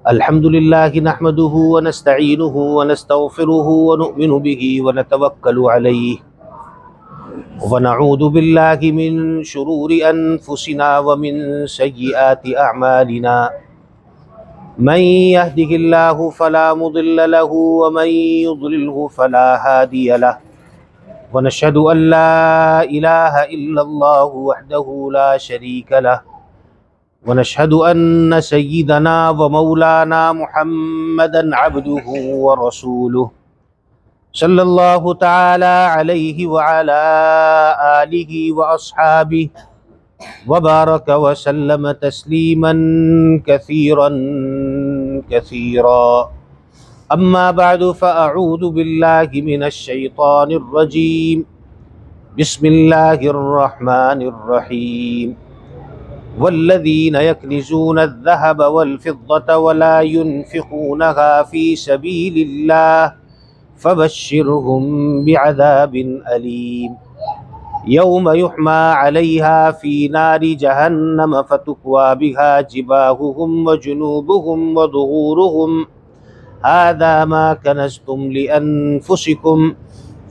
अल्हम्दुलिल्लाह नहमदुहु व नस्तईनुहु व नस्तगफिरुहु व नु'मिनु बिही व नतवक्कलु अलैहि व नऊज़ु बिल्लाहि मिन शुरूरि अनफुसिना व मिन सय्यिआति अअमालिना मन यहदिहिल्लाहु फला मुदिल्ल लहु व मन युद्लिलहु फला हादिय लहु व नशहदु अन ला इलाहा इल्लल्लाहु वहदहु ला शरीका लहु व नशहदु अन्न सय्यिदना व मौलाना मुहम्मदन अब्दुहु व रसूलुहु सल्लल्लाहु तआला अलैहि व अला आलिहि व अस्हाबिहि व बारक व सल्लम तस्लीमन कसीरन कसीरा। अम्मा बअदु फ़अऊज़ु बिल्लाहि मिनश शैतानिर रजीम। बिस्मिल्लाहिर रहमानिर रहीम। वल्लज़ीन यक्निज़ून अज़्ज़हब वल-फ़िद्दत वला युनफ़िक़ूनहा फ़ी सबीलिल्लाह फ़बश्शिरहुम बिअज़ाबिन अलीम। यौम युहमा अलैहा फ़ी नारि जहन्नम फ़तुक्वा बिहा जिबाहुहुम व जुनूबुहुम व ज़ुहूरुहुम हाज़ा मा कनज़्तुम लिअन्फ़ुसिकुम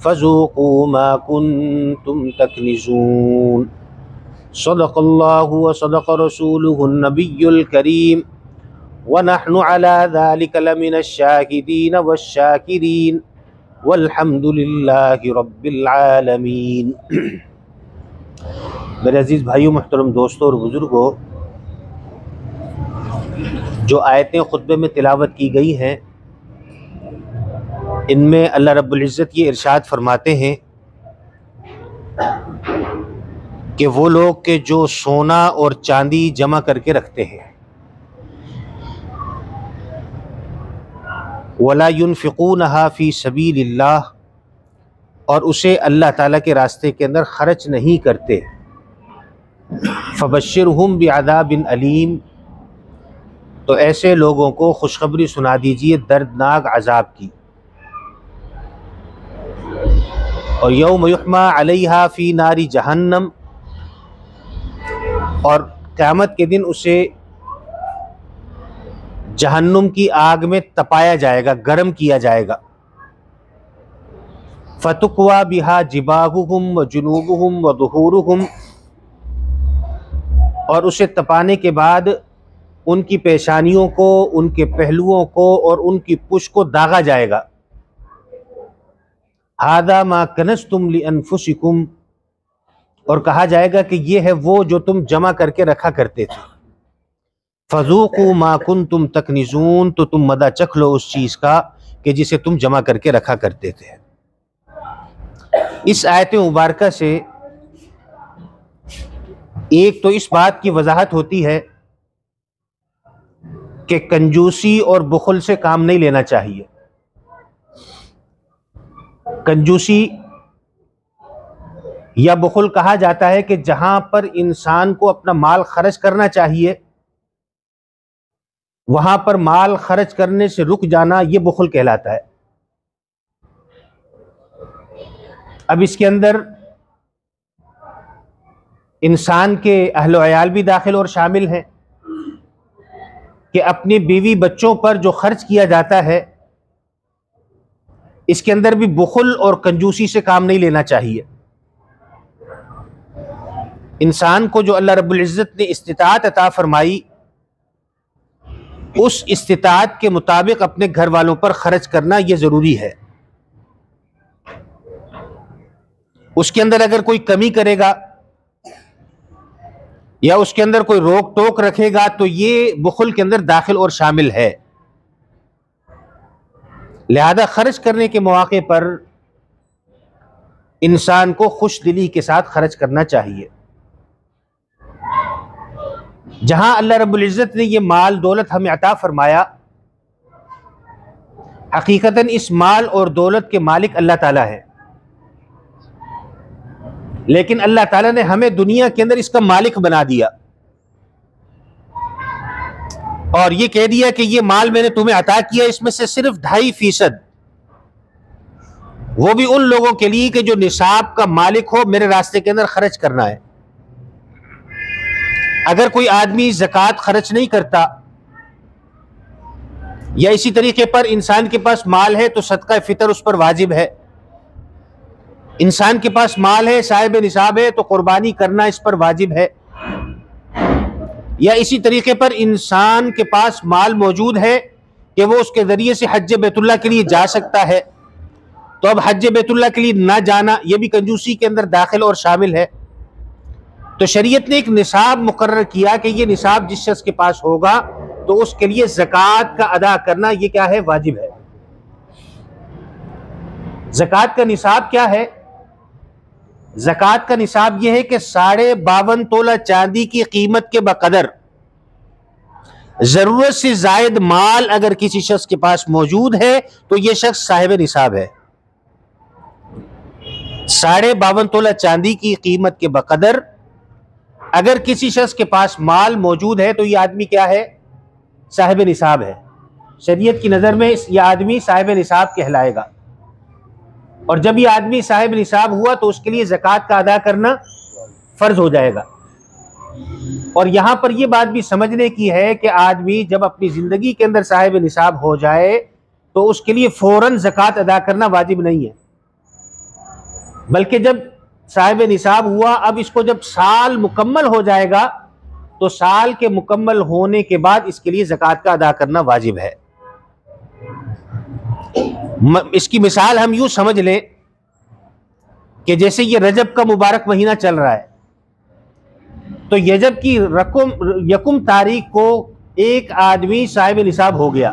फ़ज़ूक़ू मा कुन्तुम तक्निज़ून। सदक़ल्लाहु व सदक़ रसूलुहुन नबियुल करीम व नहनु अला ज़ालिका लमिनश शाहिदीन वश्शाकिरीन वल्हम्दुलिल्लाहि रब्बिल आलमीन। मेरे अज़ीज़ भाइयों, मुहतरम दोस्तों और बुज़ुर्गों, जो आयतें खुतबे में तिलावत की गई हैं, इनमें अल्लाह रब्बुल इज़्ज़त ये इरशाद फरमाते हैं कि वो लोग के जो सोना और चांदी जमा करके रखते हैं, वला युनफ़िक़ूनहा फ़ी सबीलिल्लाह, और उसे अल्लाह ताला के रास्ते के अंदर खर्च नहीं करते, फ़बश्शिरहुम बिअज़ाबिन अलीम, तो ऐसे लोगों को खुशखबरी सुना दीजिए दर्दनाक अज़ाब की। और यौम युहमा अलैहा फ़ी नारि जहन्नम, और क़यामत के दिन उसे जहन्नुम की आग में तपाया जाएगा, गर्म किया जाएगा। फ़तुक्वा बिहा जिबाहुहुम व जुनूबुहुम व ज़ुहूरुहुम, और उसे तपाने के बाद उनकी पेशानियों को, उनके पहलुओं को और उनकी पुश को दागा जाएगा। हाज़ा मा कनज़्तुम लिअन्फ़ुसिकुम, और कहा जाएगा कि ये है वो जो तुम जमा करके रखा करते थे। फ़ज़ूक़ू मा कुन्तुम तक्निज़ून, तो तुम मज़ा चख लो उस चीज़ का कि जिसे तुम जमा करके रखा करते थे। इस आयत मुबारका से एक तो इस बात की वजाहत होती है कि कंजूसी और बुखल से काम नहीं लेना चाहिए। कंजूसी या बुखल कहा जाता है कि जहां पर इंसान को अपना माल खर्च करना चाहिए, वहां पर माल खर्च करने से रुक जाना, यह बुखल कहलाता है। अब इसके अंदर इंसान के अहल अयाल भी दाखिल और शामिल हैं कि अपनी बीवी बच्चों पर जो खर्च किया जाता है, इसके अंदर भी बुखल और कंजूसी से काम नहीं लेना चाहिए। इंसान को जो अल्लाह रब्बुल इज़्ज़त ने इस्तिताअत अता फरमाई, उस इस्तिताअत के मुताबिक अपने घर वालों पर खर्च करना यह जरूरी है। उसके अंदर अगर कोई कमी करेगा या उसके अंदर कोई रोक टोक रखेगा तो ये बुखल के अंदर दाखिल और शामिल है। लिहाजा खर्च करने के मौके पर इंसान को खुश दिली के साथ खर्च करना चाहिए। जहां अल्लाह रब्बुल इज़्ज़त ने ये माल दौलत हमें अता फरमाया, हकीकतन इस माल और दौलत के मालिक अल्लाह ताला है, लेकिन अल्लाह ताला ने हमें दुनिया के अंदर इसका मालिक बना दिया और ये कह दिया कि ये माल मैंने तुम्हें अता किया, इसमें से सिर्फ 2.5% वो भी उन लोगों के लिए कि जो निसाब का मालिक हो, मेरे रास्ते के अंदर खर्च करना है। अगर कोई आदमी ज़कात खर्च नहीं करता, या इसी तरीके पर इंसान के पास माल है तो सदका फितर उस पर वाजिब है, इंसान के पास माल है, साहिब निसाब है, तो कुर्बानी करना इस पर वाजिब है, या इसी तरीके पर इंसान के पास माल मौजूद है कि वो उसके ज़रिए से हज बैतुल्लाह के लिए जा सकता है, तो अब हज बैतुल्लाह के लिए ना जाना ये भी कंजूसी के अंदर दाखिल और शामिल है। तो शरीयत ने एक निसाब मुकर्रर किया कि ये निसाब जिस शख्स के पास होगा तो उसके लिए ज़कात का अदा करना ये क्या है, वाजिब है। ज़कात का निसाब क्या है? ज़कात का निसाब यह है कि 52.5 तोला चांदी की कीमत के बकदर जरूरत से जायद माल अगर किसी शख्स के पास मौजूद है तो यह शख्स साहिब निसाब है। 52.5 तोला चांदी की कीमत के बकदर अगर किसी शख्स के पास माल मौजूद है तो यह आदमी क्या है, साहिब निसाब है। शरीयत की नज़र में यह आदमी साहिब निसाब कहलाएगा, और जब यह आदमी साहिब निसाब हुआ तो उसके लिए ज़कात का अदा करना फ़र्ज हो जाएगा। और यहाँ पर यह बात भी समझने की है कि आदमी जब अपनी ज़िंदगी के अंदर साहिब निसाब हो जाए तो उसके लिए फ़ौरन ज़कात अदा करना वाजिब नहीं है, बल्कि जब साहिब निसाब हुआ, अब इसको जब साल मुकम्मल हो जाएगा तो साल के मुकम्मल होने के बाद इसके लिए ज़कात का अदा करना वाजिब है। इसकी मिसाल हम यूं समझ लें कि जैसे ये रजब का मुबारक महीना चल रहा है, तो रजब की यकुम तारीख को एक आदमी साहिब निसाब हो गया।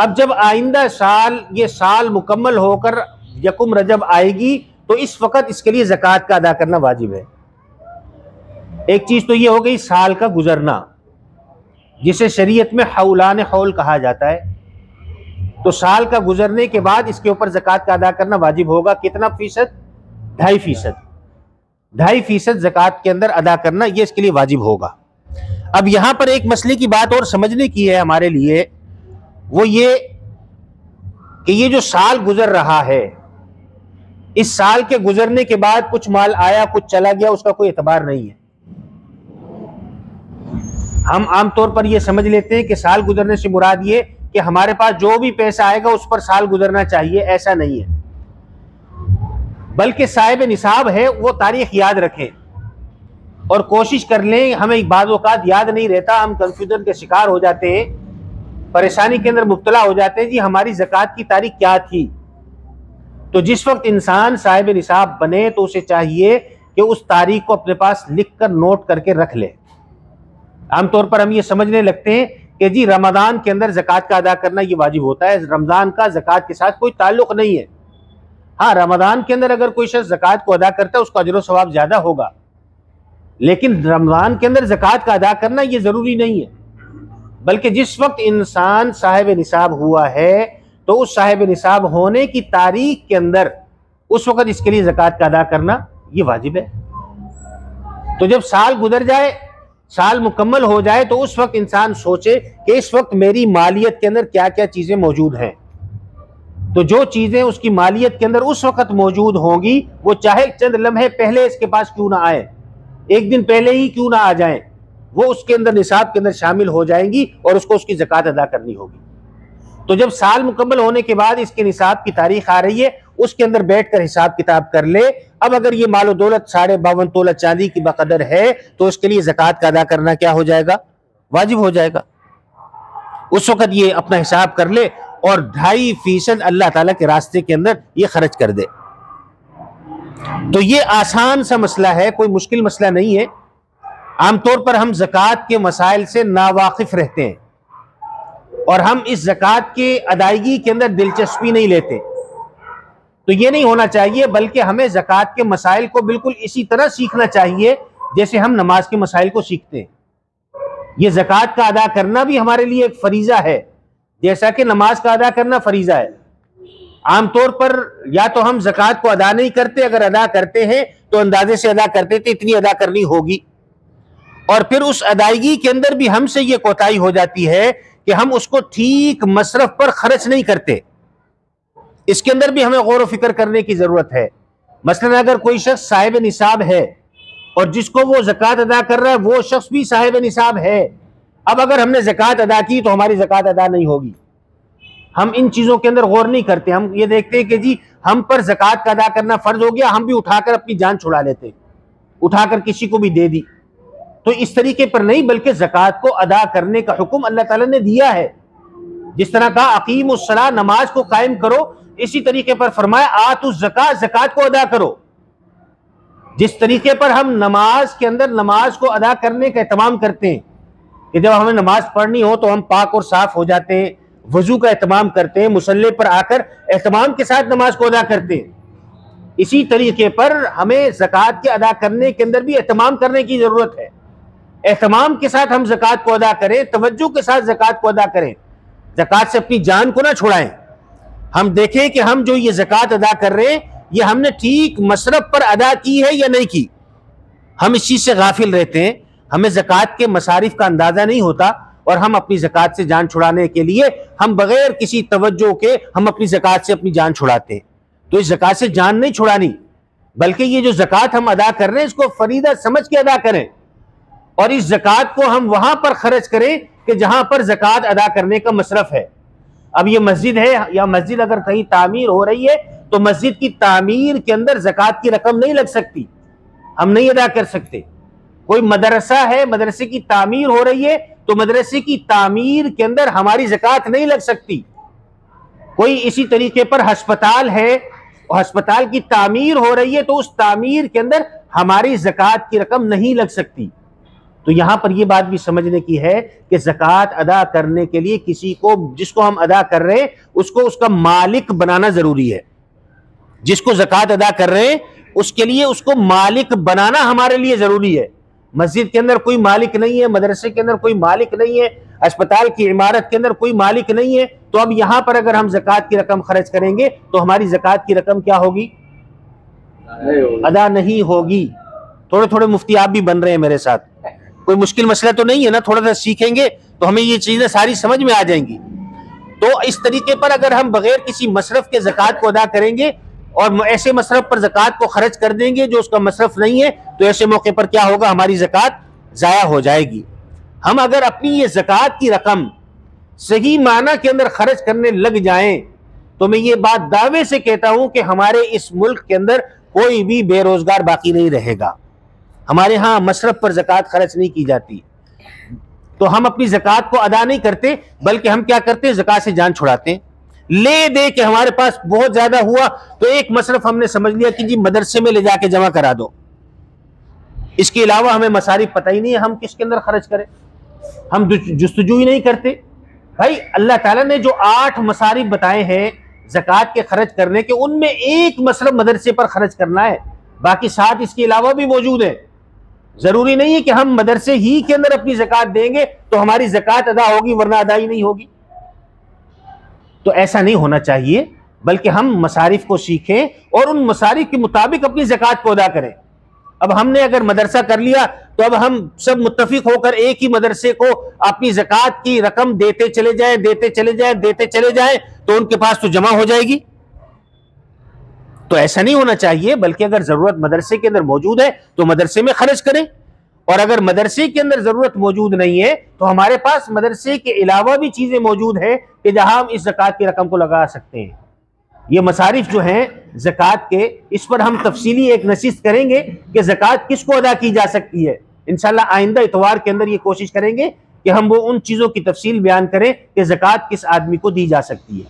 अब जब आइंदा साल ये साल मुकम्मल होकर यकुम रजब आएगी तो इस वक्त इसके लिए ज़कात का अदा करना वाजिब है। एक चीज़ तो ये हो गई साल का गुजरना, जिसे शरीयत में हौलान हौल कहा जाता है। तो साल का गुजरने के बाद इसके ऊपर ज़कात का अदा करना वाजिब होगा। कितना फीसद? 2.5%। 2.5% ज़कात के अंदर अदा करना ये इसके लिए वाजिब होगा। अब यहाँ पर एक मसले की बात और समझने की है हमारे लिए, वो ये कि ये जो साल गुजर रहा है, इस साल के गुजरने के बाद कुछ माल आया कुछ चला गया, उसका कोई एतबार नहीं है। हम आमतौर पर यह समझ लेते हैं कि साल गुजरने से मुराद ये कि हमारे पास जो भी पैसा आएगा उस पर साल गुजरना चाहिए, ऐसा नहीं है। बल्कि साहिब निसाब है वो तारीख याद रखें और कोशिश कर लें। हमें बाज़ औक़ात याद नहीं रहता, हम कंफ्यूजन के शिकार हो जाते हैं, परेशानी के अंदर मुब्तला हो जाते हैं, जी हमारी ज़कात की तारीख क्या थी। तो जिस वक्त इंसान साहिब निसाब बने तो उसे चाहिए कि उस तारीख को अपने पास लिख कर नोट करके रख ले। आमतौर पर हम ये समझने लगते हैं कि जी रमज़ान के अंदर ज़कात का अदा करना ये वाजिब होता है, रमज़ान का ज़कात के साथ कोई ताल्लुक़ नहीं है। हाँ, रमज़ान के अंदर अगर कोई शख्स ज़कात को अदा करता है उसका अजर व सवाब ज़्यादा होगा, लेकिन रमज़ान के अंदर ज़कात का अदा करना ये ज़रूरी नहीं है। बल्कि जिस वक्त इंसान साहिब निसाब हुआ है तो उस साहिब निसाब होने की तारीख के अंदर उस वक्त इसके लिए ज़कात का अदा करना ये वाजिब है। तो जब साल गुजर जाए, साल मुकम्मल हो जाए, तो उस वक्त इंसान सोचे कि इस वक्त मेरी मालियत के अंदर क्या क्या चीज़ें मौजूद हैं। तो जो चीज़ें उसकी मालियत के अंदर उस वक्त मौजूद होंगी वो चाहे चंद लम्हे पहले इसके पास क्यों ना आए, एक दिन पहले ही क्यों ना आ जाएं, वो उसके अंदर निसाब के अंदर शामिल हो जाएंगी और उसको उसकी ज़कात अदा करनी होगी। तो जब साल मुकम्मल होने के बाद इसके निसाब की तारीख आ रही है, उसके अंदर बैठकर हिसाब किताब कर ले। अब अगर ये मालो दौलत 52.5 तोला चांदी की बकदर है तो उसके लिए ज़कात का अदा करना क्या हो जाएगा, वाजिब हो जाएगा। उस वक्त ये अपना हिसाब कर ले और 2.5% अल्लाह ताला के रास्ते के अंदर ये खर्च कर दे। तो ये आसान सा मसला है, कोई मुश्किल मसला नहीं है। आमतौर पर हम ज़कात के मसाइल से नावाकिफ रहते हैं और हम इस ज़कात के अदायगी के अंदर दिलचस्पी नहीं लेते। तो ये नहीं होना चाहिए, बल्कि हमें ज़कात के मसाइल को बिल्कुल इसी तरह सीखना चाहिए जैसे हम नमाज के मसाइल को सीखते हैं। ये ज़कात का अदा करना भी हमारे लिए एक फरीज़ा है, जैसा कि नमाज का अदा करना फरीज़ा है। आमतौर पर या तो हम ज़कात को अदा नहीं करते, अगर अदा करते हैं तो अंदाजे से अदा करते थे, इतनी अदा करनी होगी, और फिर उस अदायगी के अंदर भी हमसे ये कोताही हो जाती है कि हम उसको ठीक मसरफ पर खर्च नहीं करते। इसके अंदर भी हमें गौर व फिक्र करने की ज़रूरत है। मसलन अगर कोई शख्स साहिब निसाब है और जिसको वो ज़कात अदा कर रहा है वो शख्स भी साहिब निसाब है। अब अगर हमने ज़कात अदा की तो हमारी ज़कात अदा नहीं होगी। हम इन चीज़ों के अंदर गौर नहीं करते। हम ये देखते हैं कि जी हम पर ज़कात का अदा करना फ़र्ज हो गया, हम भी उठाकर अपनी जान छुड़ा लेते, उठाकर किसी को भी दे दी। तो इस तरीके पर नहीं, बल्कि ज़कात को अदा करने का हुक्म अल्लाह ताला ने दिया है। जिस तरह का अकीमुस्सलाह, नमाज को कायम करो, इसी तरीके पर फरमाया आतुज़ ज़कात, ज़कात को अदा करो। जिस तरीके पर हम नमाज के अंदर नमाज को अदा करने का एहतमाम करते हैं कि जब हमें नमाज पढ़नी हो तो हम पाक और साफ हो जाते हैं, वजू का एहतमाम करते हैं, मुसल्ले पर आकर एहतमाम के साथ नमाज को अदा करते हैं, इसी तरीके पर हमें ज़कात के अदा करने के अंदर भी एहतमाम करने की ज़रूरत है। एहतमाम के साथ हम ज़कात को अदा करें, तवज्जो के साथ ज़कात को अदा करें, ज़कात से अपनी जान को ना छुड़ाएं। हम देखें कि हम जो ये ज़कात अदा कर रहे हैं ये हमने ठीक मसरफ पर अदा की है या नहीं की। हम इस चीज़ से गाफिल रहते हैं, हमें ज़कात के मसारिफ का अंदाज़ा नहीं होता और हम अपनी ज़कात से जान छुड़ाने के लिए हम बगैर किसी तवज्जो के हम अपनी ज़कात से अपनी जान छुड़ाते हैं। तो इस ज़कात से जान नहीं छुड़ानी, बल्कि ये जो ज़कात हम अदा कर रहे हैं इसको फरीदा समझ के अदा करें और इस ज़कात को हम वहां पर खर्च करें कि जहां पर ज़कात अदा करने का मसरफ है। अब ये मस्जिद है या मस्जिद अगर कहीं तामीर हो रही है तो मस्जिद की तामीर के अंदर ज़कात की रकम नहीं लग सकती, हम नहीं अदा कर सकते। कोई मदरसा है, मदरसे की तामीर हो रही है तो मदरसे की तामीर के अंदर हमारी ज़कात नहीं लग सकती। कोई इसी तरीके पर अस्पताल है और अस्पताल की तामीर हो रही है तो उस तामीर के अंदर हमारी ज़कात की रकम नहीं लग सकती। तो यहां पर यह बात भी समझने की है कि ज़कात अदा करने के लिए किसी को, जिसको हम अदा कर रहे हैं उसको उसका मालिक बनाना जरूरी है। जिसको ज़कात अदा कर रहे हैं उसके लिए उसको मालिक बनाना हमारे लिए जरूरी है। मस्जिद के अंदर कोई मालिक नहीं है, मदरसे के अंदर कोई मालिक नहीं है, अस्पताल की इमारत के अंदर कोई मालिक नहीं है, तो अब यहां पर अगर हम ज़कात की रकम खर्च करेंगे तो हमारी ज़कात की रकम क्या होगी? अदा नहीं होगी। थोड़े थोड़े मुफ्ती आप भी बन रहे हैं मेरे साथ, कोई मुश्किल मसला तो नहीं है ना, थोड़ा सा सीखेंगे तो हमें ये चीजें सारी समझ में आ जाएंगी। तो इस तरीके पर अगर हम बगैर किसी मसरफ के ज़कात को अदा करेंगे और ऐसे मसरफ पर ज़कात को खर्च कर देंगे जो उसका मसरफ नहीं है, तो ऐसे मौके पर क्या होगा? हमारी ज़कात ज़ाया हो जाएगी। हम अगर अपनी ये ज़कात की रकम सही माना के अंदर खर्च करने लग जाएं तो मैं ये बात दावे से कहता हूं कि हमारे इस मुल्क के अंदर कोई भी बेरोजगार बाकी नहीं रहेगा। हमारे यहाँ मसरफ पर ज़कात खर्च नहीं की जाती, तो हम अपनी ज़कात को अदा नहीं करते, बल्कि हम क्या करते हैं? ज़कात से जान छुड़ाते हैं। ले दे के हमारे पास बहुत ज्यादा हुआ तो एक मसरफ हमने समझ लिया कि जी मदरसे में ले जाके जमा करा दो, इसके अलावा हमें मसारिफ पता ही नहीं है हम किसके अंदर खर्च करें, हम जुस्तजू ही नहीं करते। भाई अल्लाह ताला ने जो 8 मसारिफ बताए हैं ज़कात के खर्च करने के, उनमें एक मसरफ मदरसे पर खर्च करना है, बाकी 7 इसके अलावा भी मौजूद है। जरूरी नहीं है कि हम मदरसे ही के अंदर अपनी ज़कात देंगे तो हमारी ज़कात अदा होगी, वरना अदा ही नहीं होगी। तो ऐसा नहीं होना चाहिए, बल्कि हम मसारिफ को सीखें और उन मसारिफ के मुताबिक अपनी ज़कात को अदा करें। अब हमने अगर मदरसा कर लिया तो अब हम सब मुत्तफिक होकर एक ही मदरसे को अपनी ज़कात की रकम देते चले जाएं, देते चले जाएं, देते चले जाएं, तो उनके पास तो जमा हो जाएगी। तो ऐसा नहीं होना चाहिए, बल्कि अगर जरूरत मदरसे के अंदर मौजूद है तो मदरसे में खर्च करें, और अगर मदरसे के अंदर जरूरत मौजूद नहीं है तो हमारे पास मदरसे के अलावा भी चीजें मौजूद है कि जहां हम इस ज़कात की रकम को लगा सकते हैं। ये मसारिफ जो हैं ज़कात के, इस पर हम तफसीली एक नशिस्त करेंगे कि ज़कात किसको अदा की जा सकती है। इंशाल्लाह आइंदा इतवार के अंदर ये कोशिश करेंगे कि हम वो उन चीज़ों की तफसील बयान करें कि ज़कात किस आदमी को दी जा सकती है।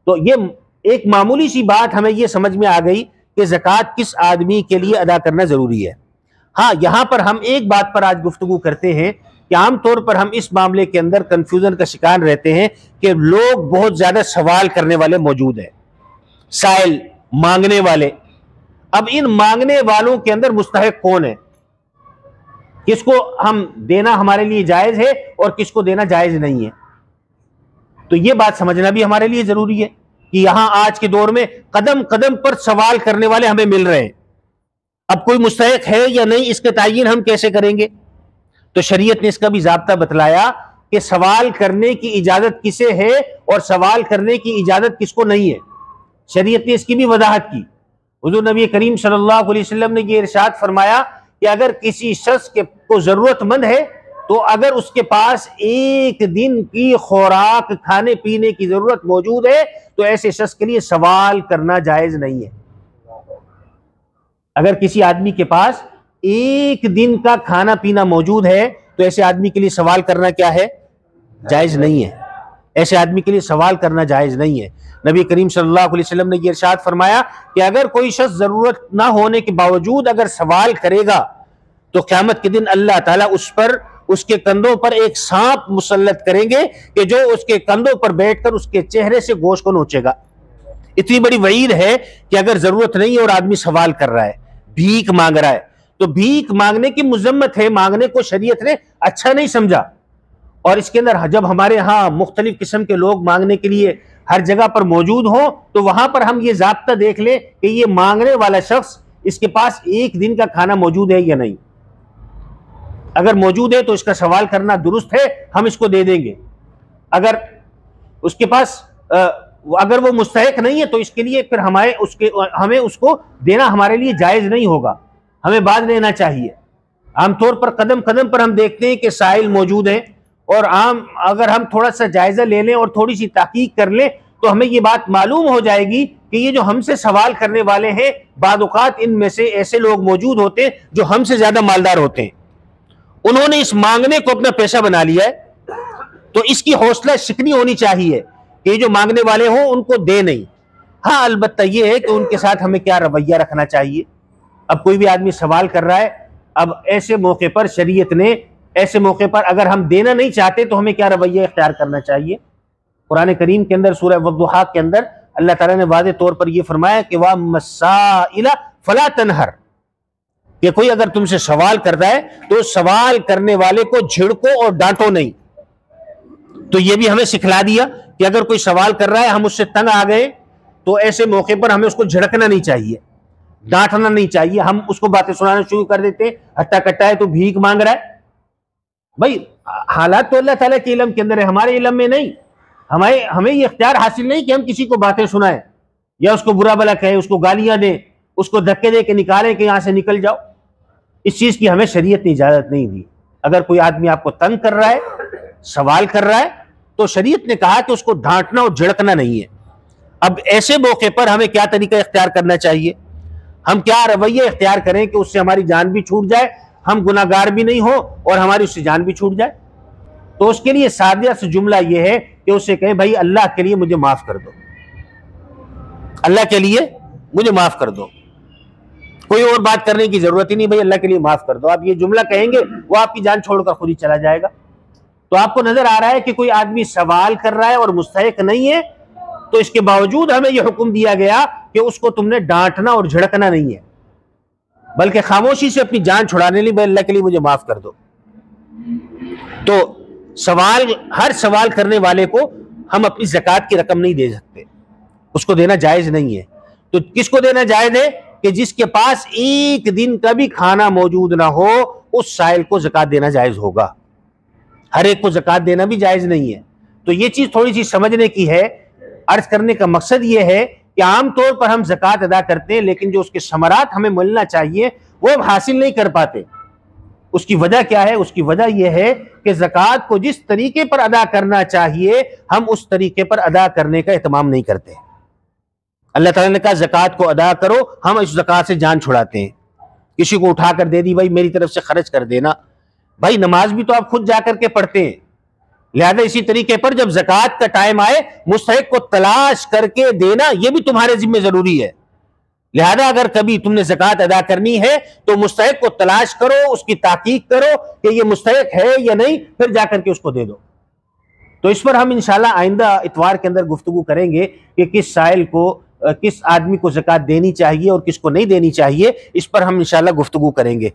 तो ये एक मामूली सी बात हमें ये समझ में आ गई कि ज़कात किस आदमी के लिए अदा करना ज़रूरी है। हाँ, यहाँ पर हम एक बात पर आज गुफ्तगू करते हैं कि आमतौर पर हम इस मामले के अंदर कन्फ्यूज़न का शिकार रहते हैं कि लोग बहुत ज़्यादा सवाल करने वाले मौजूद हैं, साइल मांगने वाले। अब इन मांगने वालों के अंदर मुस्तहिक कौन है, किसको हम देना हमारे लिए जायज़ है और किसको देना जायज़ नहीं है, तो ये बात समझना भी हमारे लिए ज़रूरी है कि यहाँ आज के दौर में कदम कदम पर सवाल करने वाले हमें मिल रहे हैं। अब कोई मुस्तहिक है या नहीं, इसके तायीन हम कैसे करेंगे? तो शरीयत ने इसका भी ज़ाब्ता बतलाया कि सवाल करने की इजाज़त किसे है और सवाल करने की इजाज़त किसको नहीं है। शरीयत ने इसकी भी वजाहत की। हुज़ूर नबी करीम सल्लल्लाहु अलैहि वसल्लम ने यह इरशाद फरमाया कि अगर किसी शख्स के को जरूरतमंद है तो अगर उसके पास एक दिन की खुराक खाने पीने की जरूरत मौजूद है तो ऐसे शख्स के लिए सवाल करना जायज नहीं है। अगर किसी आदमी के पास एक दिन का खाना पीना मौजूद है तो ऐसे आदमी के लिए सवाल करना क्या है? जायज नहीं है। ऐसे आदमी के लिए सवाल करना जायज नहीं है। नबी करीम सल्लल्लाहु अलैहि वसल्लम ने यह इरशाद फरमाया कि अगर कोई शख्स जरूरत ना होने के बावजूद अगर सवाल करेगा तो क़यामत के दिन अल्लाह ताला उस पर उसके कंधों पर एक सांप मुसल्लत करेंगे कि जो उसके कंधों पर बैठकर उसके चेहरे से गोश्त को नोचेगा। इतनी बड़ी वईद है कि अगर जरूरत नहीं है और आदमी सवाल कर रहा है, भीख मांग रहा है, तो भीख मांगने की मुजम्मत है, मांगने को शरीयत ने अच्छा नहीं समझा। और इसके अंदर जब हमारे यहाँ मुख्तलिफ किस्म के लोग मांगने के लिए हर जगह पर मौजूद हो तो वहां पर हम ये ज़ाब्ता देख लें कि ये मांगने वाला शख्स इसके पास एक दिन का खाना मौजूद है या नहीं। अगर मौजूद है तो इसका सवाल करना दुरुस्त है, हम इसको दे देंगे। अगर उसके पास अगर वो मुस्तहिक नहीं है तो इसके लिए फिर हमें उसको देना हमारे लिए जायज़ नहीं होगा, हमें बाद लेना चाहिए। आमतौर पर कदम कदम पर हम देखते हैं कि साइल मौजूद है और अगर हम थोड़ा सा जायजा ले लें और थोड़ी सी तहकीक कर लें तो हमें ये बात मालूम हो जाएगी कि ये जो हमसे सवाल करने वाले हैं बाद औक़ात इनमें से ऐसे लोग मौजूद होते हैं जो हमसे ज्यादा मालदार होते हैं। उन्होंने इस मांगने को अपना पेशा बना लिया है, तो इसकी हौसला शिकनी होनी चाहिए कि ये जो मांगने वाले हों उनको दे नहीं। हाँ, अलबत्ता ये है कि उनके साथ हमें क्या रवैया रखना चाहिए। अब कोई भी आदमी सवाल कर रहा है, अब ऐसे मौके पर शरीयत ने ऐसे मौके पर अगर हम देना नहीं चाहते तो हमें क्या रवैया इख्तियार करना चाहिए। कुरान करीम के अंदर सूरह वद्दुहा के अंदर अल्लाह ताला ने वाज़े तौर पर यह फरमाया कि वा मस्साइला फला तनहर, कि कोई अगर तुमसे सवाल करता है तो सवाल करने वाले को झिड़को और डांटो नहीं। तो यह भी हमें सिखला दिया कि अगर कोई सवाल कर रहा है, हम उससे तंग आ गए तो ऐसे मौके पर हमें उसको झिड़कना नहीं चाहिए, डांटना नहीं चाहिए। हम उसको बातें सुनाना शुरू कर देते हैं, हट्टा कट्टा है तो भीख मांग रहा है। भाई हालात तो अल्लाह ताला के इल्म के अंदर है, हमारे इल्म में नहीं। हमें ये इख्तियार हासिल नहीं कि हम किसी को बातें सुनाएं या उसको बुरा भला कहें, उसको गालियां दें, उसको धक्के दे के निकालें कि यहां से निकल जाओ। इस चीज की हमें शरीयत ने इजाजत नहीं दी। अगर कोई आदमी आपको तंग कर रहा है, सवाल कर रहा है, तो शरीयत ने कहा कि उसको डांटना और झिड़कना नहीं है। अब ऐसे मौके पर हमें क्या तरीका इख्तियार करना चाहिए, हम क्या रवैया इख्तियार करें कि उससे हमारी जान भी छूट जाए, हम गुनाहगार भी नहीं हो और हमारी उससे जान भी छूट जाए। तो उसके लिए सादिया से जुमला यह है कि उससे कहें भाई अल्लाह के लिए मुझे माफ कर दो, अल्लाह के लिए मुझे माफ कर दो। कोई और बात करने की जरूरत ही नहीं, भाई अल्लाह के लिए माफ कर दो। आप ये जुमला कहेंगे वो आपकी जान छोड़कर खुद ही चला जाएगा। तो आपको नजर आ रहा है कि कोई आदमी सवाल कर रहा है और मुस्तहिक नहीं है, तो इसके बावजूद हमें यह हुक्म दिया गया कि उसको तुमने डांटना और झिड़कना नहीं है, बल्कि खामोशी से अपनी जान छुड़ाने ली, भाई अल्लाह के लिए मुझे माफ कर दो। तो हर सवाल करने वाले को हम अपनी ज़कात की रकम नहीं दे सकते, उसको देना जायज नहीं है। तो किसको देना जायज है कि जिसके पास एक दिन का भी खाना मौजूद ना हो, उस साइल को ज़कात देना जायज होगा। हर एक को ज़कात देना भी जायज नहीं है। तो ये चीज थोड़ी सी समझने की है। अर्ज करने का मकसद ये है कि आमतौर पर हम ज़कात अदा करते हैं, लेकिन जो उसके समरात हमें मिलना चाहिए वो हम हासिल नहीं कर पाते। उसकी वजह क्या है? उसकी वजह यह है कि ज़कात को जिस तरीके पर अदा करना चाहिए हम उस तरीके पर अदा करने का एहतमाम नहीं करते। अल्लाह ताला ने कहा ज़कात को अदा करो, हम इस ज़कात से जान छुड़ाते हैं। किसी को उठाकर दे दी, भाई मेरी तरफ से खर्च कर देना। भाई नमाज भी तो आप खुद जाकर के पढ़ते हैं, लिहाजा इसी तरीके पर जब ज़कात का टाइम आए मुस्तहिक को तलाश करके देना यह भी तुम्हारे जिम्मे जरूरी है। लिहाजा अगर कभी तुमने ज़कात अदा करनी है तो मुस्तहिक को तलाश करो, उसकी तहकीक करो कि यह मुस्तहिक है या नहीं, फिर जाकर के उसको दे दो। तो इस पर हम इंशाल्लाह आइंदा इतवार के अंदर गुफ्तगू करेंगे कि किस साइल को, किस आदमी को ज़कात देनी चाहिए और किसको नहीं देनी चाहिए। इस पर हम इंशाल्लाह गुफ्तगू करेंगे।